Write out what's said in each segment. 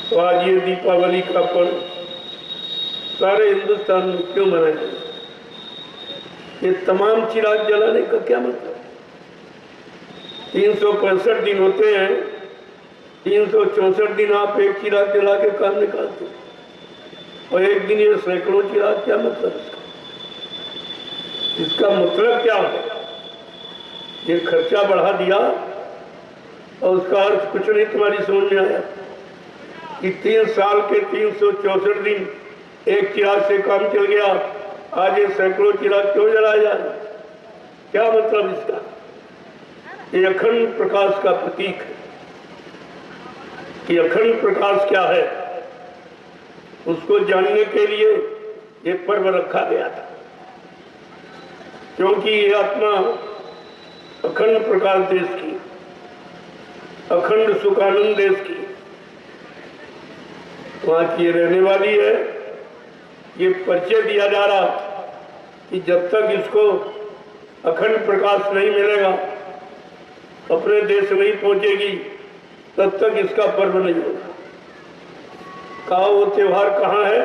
तो आज ये दीपावली का पर्व सारे हिंदुस्तान में क्यों मनाया जाए? ये तमाम चिराग जलाने का क्या मतलब? 365 दिन होते हैं, 364 दिन आप एक चिराग जला के काम निकालते हैं, और एक दिन ये सैकड़ों चिराग, क्या मतलब इसका मतलब क्या है? ये खर्चा बढ़ा दिया और उसका अर्थ कुछ नहीं तुम्हारी समझ में आया कि 3 साल के 364 दिन एक चिराग से काम चल गया, आज ये सैकड़ों चिराग क्यों जलाया जा रहा? क्या मतलब इसका? ये अखंड प्रकाश का प्रतीक है कि अखंड प्रकाश क्या है, उसको जानने के लिए ये पर्व रखा गया था, क्योंकि ये आत्मा अखंड प्रकाश देश की, अखंड सुखानंद देश की, वहां की रहने वाली है। ये परिचय दिया जा रहा कि जब तक इसको अखंड प्रकाश नहीं मिलेगा, अपने देश नहीं पहुंचेगी, तब तक इसका पर्व नहीं होगा। कहा वो त्योहार कहाँ है?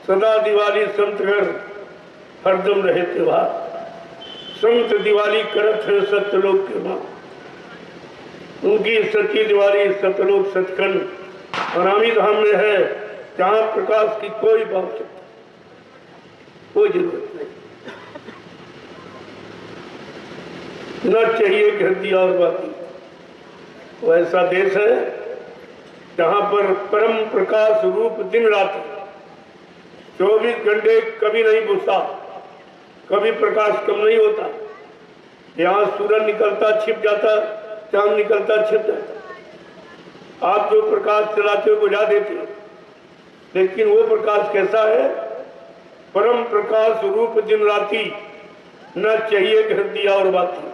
सदा दिवाली संत घर हरदम रहे त्योहार, संत दिवाली करत है सत्यलोक के मां, उनकी सच्ची दिवाली सत्यलोक सचखंड अनामी धाम में है, जहां प्रकाश की कोई आवश्यकता, कोई जरूरत नहीं, न चाहिए घर दिया और बाकी। वो ऐसा देश है जहां पर परम प्रकाश रूप दिन रात 24 घंटे कभी नहीं बुझता, कभी प्रकाश कम नहीं होता। यहाँ सूरज निकलता छिप जाता, चांद निकलता छिप जाता, आप जो प्रकाश चलाते हो बुझा देते हो, लेकिन वो प्रकाश कैसा है? परम प्रकाश रूप दिन राती, न चाहिए घर दिया और बाती।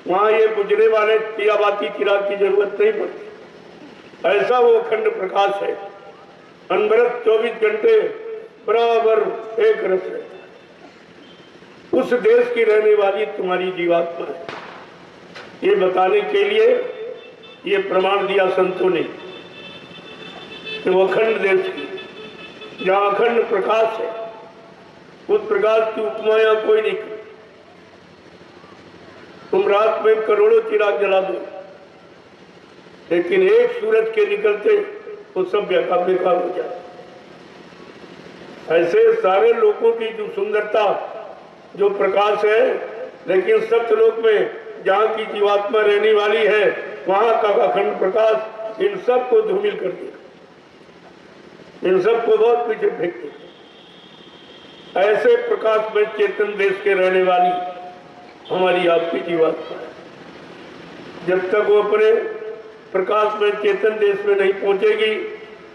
वहां ये बुझने वाले दिया बाती चिराग की जरूरत नहीं पड़ती। ऐसा वो अखंड प्रकाश है, अनवरत 24 घंटे बराबर एक रस रहता है। उस देश की रहने वाली तुम्हारी जीवात्मा है। ये बताने के लिए ये प्रमाण दिया संतों ने कि वो अखंड देश की, जहां अखंड प्रकाश है, उस प्रकाश की उपमा यहां कोई नहीं कर। तुम रात में करोड़ों चिराग जला दो, लेकिन एक सूरज के निकलते वो सब बेकार हो जाए। ऐसे सारे लोगों की जो सुंदरता, जो प्रकाश है, लेकिन सत्यलोक में जहाँ की जीवात्मा रहने वाली है, वहां का अखंड प्रकाश इन सबको धूमिल कर दिया, इन सबको बहुत पीछे फेंक दिया। ऐसे प्रकाश में चेतन देश के रहने वाली हमारी आपकी जीवात्मा है। जब तक वो अपने प्रकाश में चेतन देश में नहीं पहुंचेगी,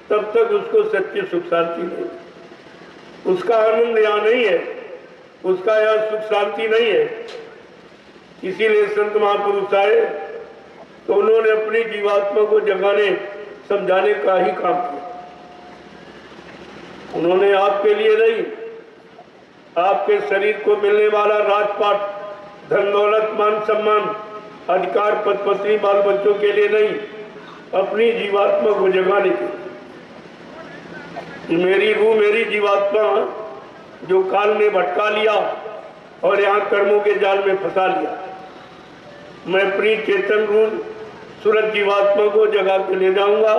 तब तक उसको सच्ची सुख शांति नहीं। उसका आनंद यहाँ नहीं है, उसका यहाँ सुख शांति नहीं है। इसीलिए संत महापुरुष आए तो उन्होंने अपनी जीवात्मा को जगाने समझाने का ही काम किया। उन्होंने आपके लिए नहीं, आपके शरीर को मिलने वाला राजपाट, धन दौलत, मान सम्मान, अधिकार, पद पत्नी, बाल बच्चों के लिए नहीं, अपनी जीवात्मा को जगाने के लिए। मेरी रूह, मेरी जीवात्मा जो काल ने भटका लिया और यहाँ कर्मों के जाल में फंसा लिया, मैं अपनी चेतन रूह सूरज जीवात्मा को जगा के ले जाऊंगा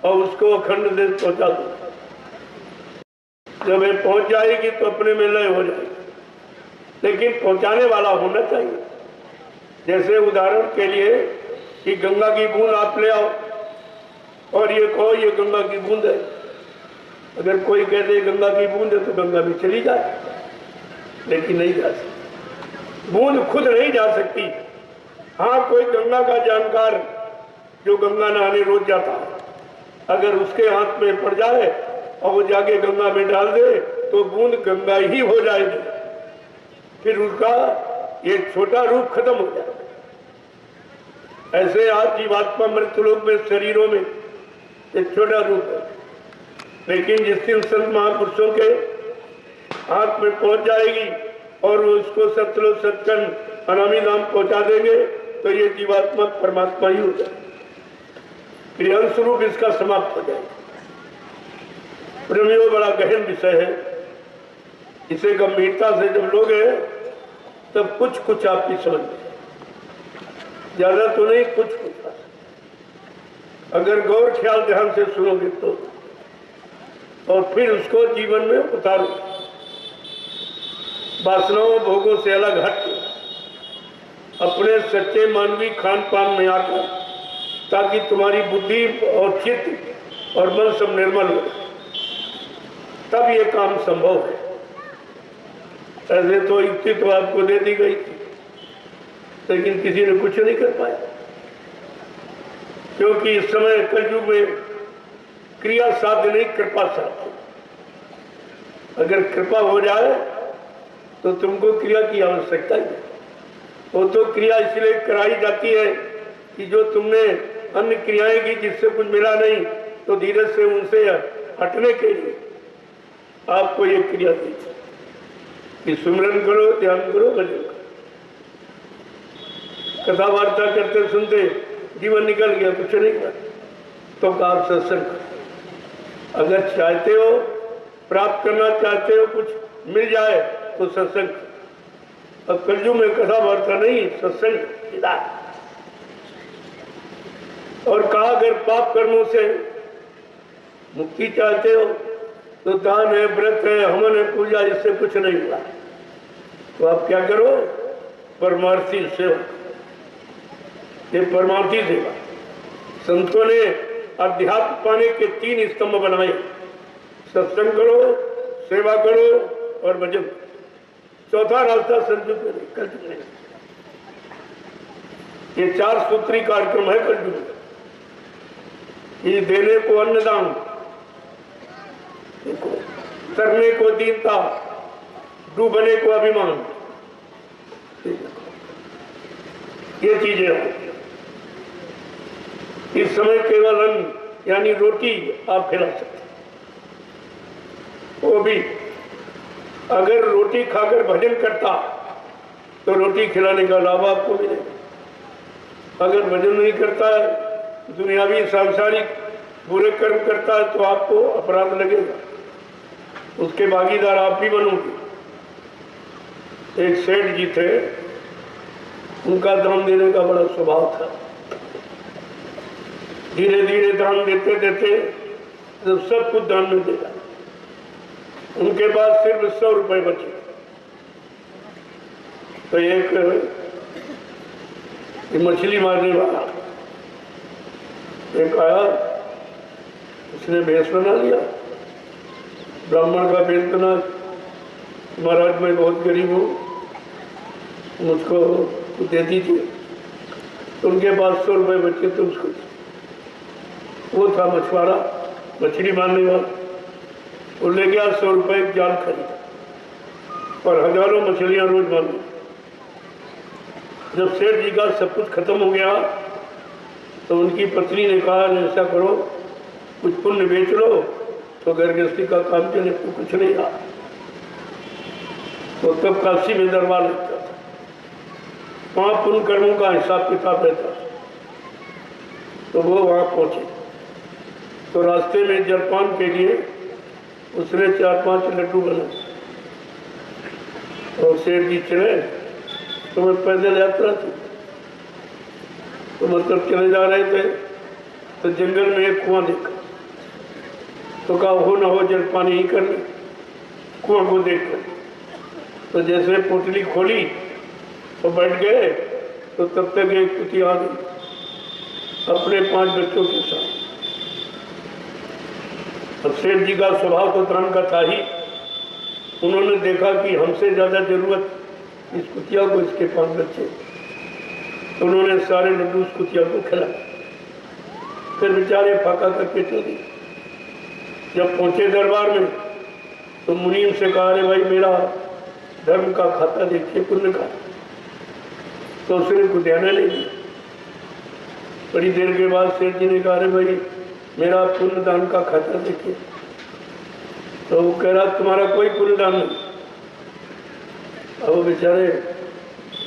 और उसको अखंड देश पहुंचा दूंगा। जब ये पहुंच जाएगी तो अपने में लय हो जाएगी, लेकिन पहुंचाने वाला होना चाहिए। जैसे उदाहरण के लिए कि गंगा की बूंद आप ले आओ और ये कहो ये गंगा की बूंद है। अगर कोई कह दे गंगा की बूंद है तो गंगा में चली जाए, लेकिन नहीं जा सकती, बूंद खुद नहीं जा सकती। हाँ, कोई गंगा का जानकार जो गंगा नहाने रोज जाता है, अगर उसके हाथ में पड़ जाए और वो जाके गंगा में डाल दे तो बूंद गंगा ही हो जाएगी, फिर उसका ये छोटा रूप खत्म हो जाएगा। ऐसे आज जीवात्मा मृत्युलोक में शरीरों में एक छोटा रूप है, लेकिन जिस दिन संत महापुरुषों के हाथ में पहुंच जाएगी और वो उसको सत्यलोक सचखंड अनामी धाम पहुंचा देंगे तो ये जीवात्मा परमात्मा ही हो जाए। क्रिया स्वरूप इसका समाप्त हो जाएगा। प्रेमियों, बड़ा गहन विषय है। इसे गंभीरता से जब लोगे तब कुछ कुछ आपकी समझ में, ज्यादा तो नहीं, कुछ कुछ। अगर गौर ख्याल ध्यान से सुनोगे तो, और फिर उसको जीवन में उतारो, वासनाओं भोगों से अलग हट अपने सच्चे मानवीय खान पान में आकर, ताकि तुम्हारी बुद्धि और चित्त और मन सब निर्मल हो, तब ये काम संभव है। ऐसे तो युक्ति तो आपको दे दी गई थी, लेकिन किसी ने कुछ नहीं कर पाया, क्योंकि इस समय कलयुग में क्रिया साध्य नहीं, कृपा साध्य। अगर कृपा हो जाए तो तुमको क्रिया की आवश्यकता ही नहीं। वो तो क्रिया इसलिए कराई जाती है कि जो तुमने अन्य क्रियाएं की जिससे कुछ मिला नहीं, तो धीरे से उनसे हटने के लिए आपको ये क्रिया दी कि सुमिरन करो, ध्यान करो, भजन करो। कथा वार्ता करते सुनते जीवन निकल गया, कुछ नहीं हुआ, तो आप सत्संग करो। अगर चाहते हो, प्राप्त करना चाहते हो, कुछ मिल जाए तो सत्संग। अब कलयुग में कथा वार्ता नहीं, सत्संग विदा। और कहा अगर पाप कर्मों से मुक्ति चाहते हो तो दान है, व्रत है, हवन है, पूजा, इससे कुछ नहीं हुआ। तो आप क्या करो? परमार्थी सेवा। ये परमार्थी सेवा संतों ने अध्यात्म पाने के 3 स्तंभ बनाए। सत्संग करो, सेवा करो और भजन। चौथा रास्ता संयुग में नहीं, कलयुग में। ये 4 सूत्री कार्यक्रम है कलयुग में। ये देने को अन्नदान, करने को दीनता, डूबने को अभिमान, ये चीजें हैं। इस समय केवल अन्न यानी रोटी आप खिला सकते, वो भी अगर रोटी खाकर भजन करता तो रोटी खिलाने का लाभ आपको मिलेगा। अगर भजन नहीं करता है, दुनियावी सांसारिक बुरे कर्म करता है, तो आपको अपराध लगेगा, उसके भागीदार आप भी बनोगे। एक सेठ जी थे, उनका दान देने का बड़ा स्वभाव था। धीरे धीरे दान देते देते जब सब कुछ दान में देगा, उनके पास सिर्फ 100 रुपए बचे। तो एक मछली मारने वाला एक आया, उसने भेष बना लिया, ब्राह्मण का भेष बना, महाराज मैं बहुत गरीब हूँ, मुझको दे दीजिए। तो उनके पास 100 रुपए बचे, तो उसको, वो था मछुआरा, मछली मारने वाला, वो ले गया 100 रुपए जाल खरीदा और हजारों मछलियां रोज मारनी। जब सेठ जी का सब कुछ खत्म हो गया तो उनकी पत्नी ने कहा ऐसा करो, कुछ पुण्य बेच लो तो घर गृहस्थी का काम चले, तो कुछ नहीं रहा। तो तब काशी में दरबार लगता था, वहाँ पुण्य कर्मों का हिसाब किताब रहता था। तो वो वहाँ पहुंचे, तो रास्ते में जलपान के लिए उसने 4-5 लड्डू बनाए और सेठ जी चले। तो मैं पैदल यात्रा थी, तो मतलब चले जा रहे थे, तो जंगल में एक कुआं देखा। तो कहा हो ना हो जलपान ही कर ले, कुआं को देख कर। तो जैसे पोटली खोली तो बैठ गए, तो तब तक एक कुतिया आ गई अपने 5 बच्चों के साथ। अब सेठ जी का स्वभाव तो दान का था ही। उन्होंने देखा कि हमसे ज्यादा जरूरत इस कुतिया को, इसके 5 बच्चे। तो उन्होंने सारे लड्डू उस कुतिया को खिलाए, फिर बेचारे फाका करके चल दिए। जब पहुंचे दरबार में तो मुनीम से कहा अरे भाई मेरा धर्म का खाता देखिए, पुण्य का। तो उसने कुतियाना नहीं दिया। बड़ी देर के बाद सेठ जी ने कहा अरे भाई मेरा पुण्य दान का खाता देखिए। तो वो कह रहा तुम्हारा कोई पुण्य दान नहीं। अब वो बेचारे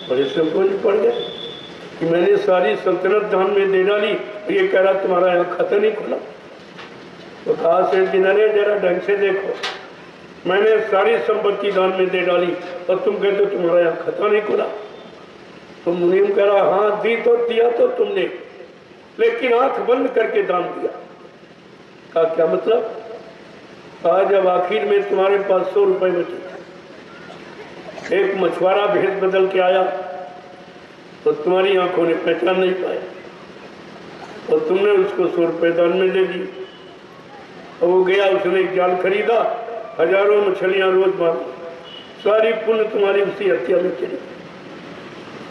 बड़े संकोच पड़ गए। कि मैंने सारी सल्तनत दान में दे डाली, ये कह रहा तुम्हारा यहाँ खाता नहीं खुला। तो कहा सेठ जी ने जरा ढंग से देखो, मैंने सारी संपत्ति दान में दे डाली और तुम कहते तुम्हारा यहाँ खाता नहीं खुला। तो मुनीम कह रहा हाँ दी तो दिया तो तुमने, लेकिन आंख बंद करके दान दिया। कहा क्या मतलब? कहा जब आखिर में तुम्हारे पास 100 रुपए बचे, एक मछुआरा भेष बदल के आया तो तुम्हारी आंखों ने पहचान नहीं पाया और तुमने उसको 100 रुपए दान में दे दिए। और वो गया, उसने एक जाल खरीदा, हजारों मछलियां रोज मारी, सारी पुण्य तुम्हारी उसी हत्या में चली।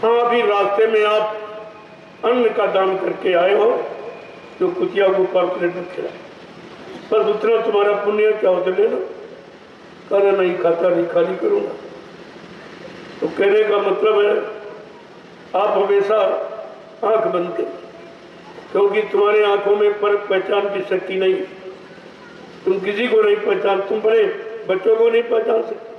हाँ अभी रास्ते में आप अन्न का दान करके आए हो जो कुतिया को 5 प्लेट में खिला, पर उतना तुम्हारा पुण्य क्या होता ले लो। कर नहीं खाता नहीं खाली करूंगा। तो कहने का मतलब है आप हमेशा आंख बंद करें, क्योंकि तुम्हारे आंखों में फर्क पहचान की शक्ति नहीं। तुम किसी को नहीं पहचान, तुम बड़े बच्चों को नहीं पहचान सकते।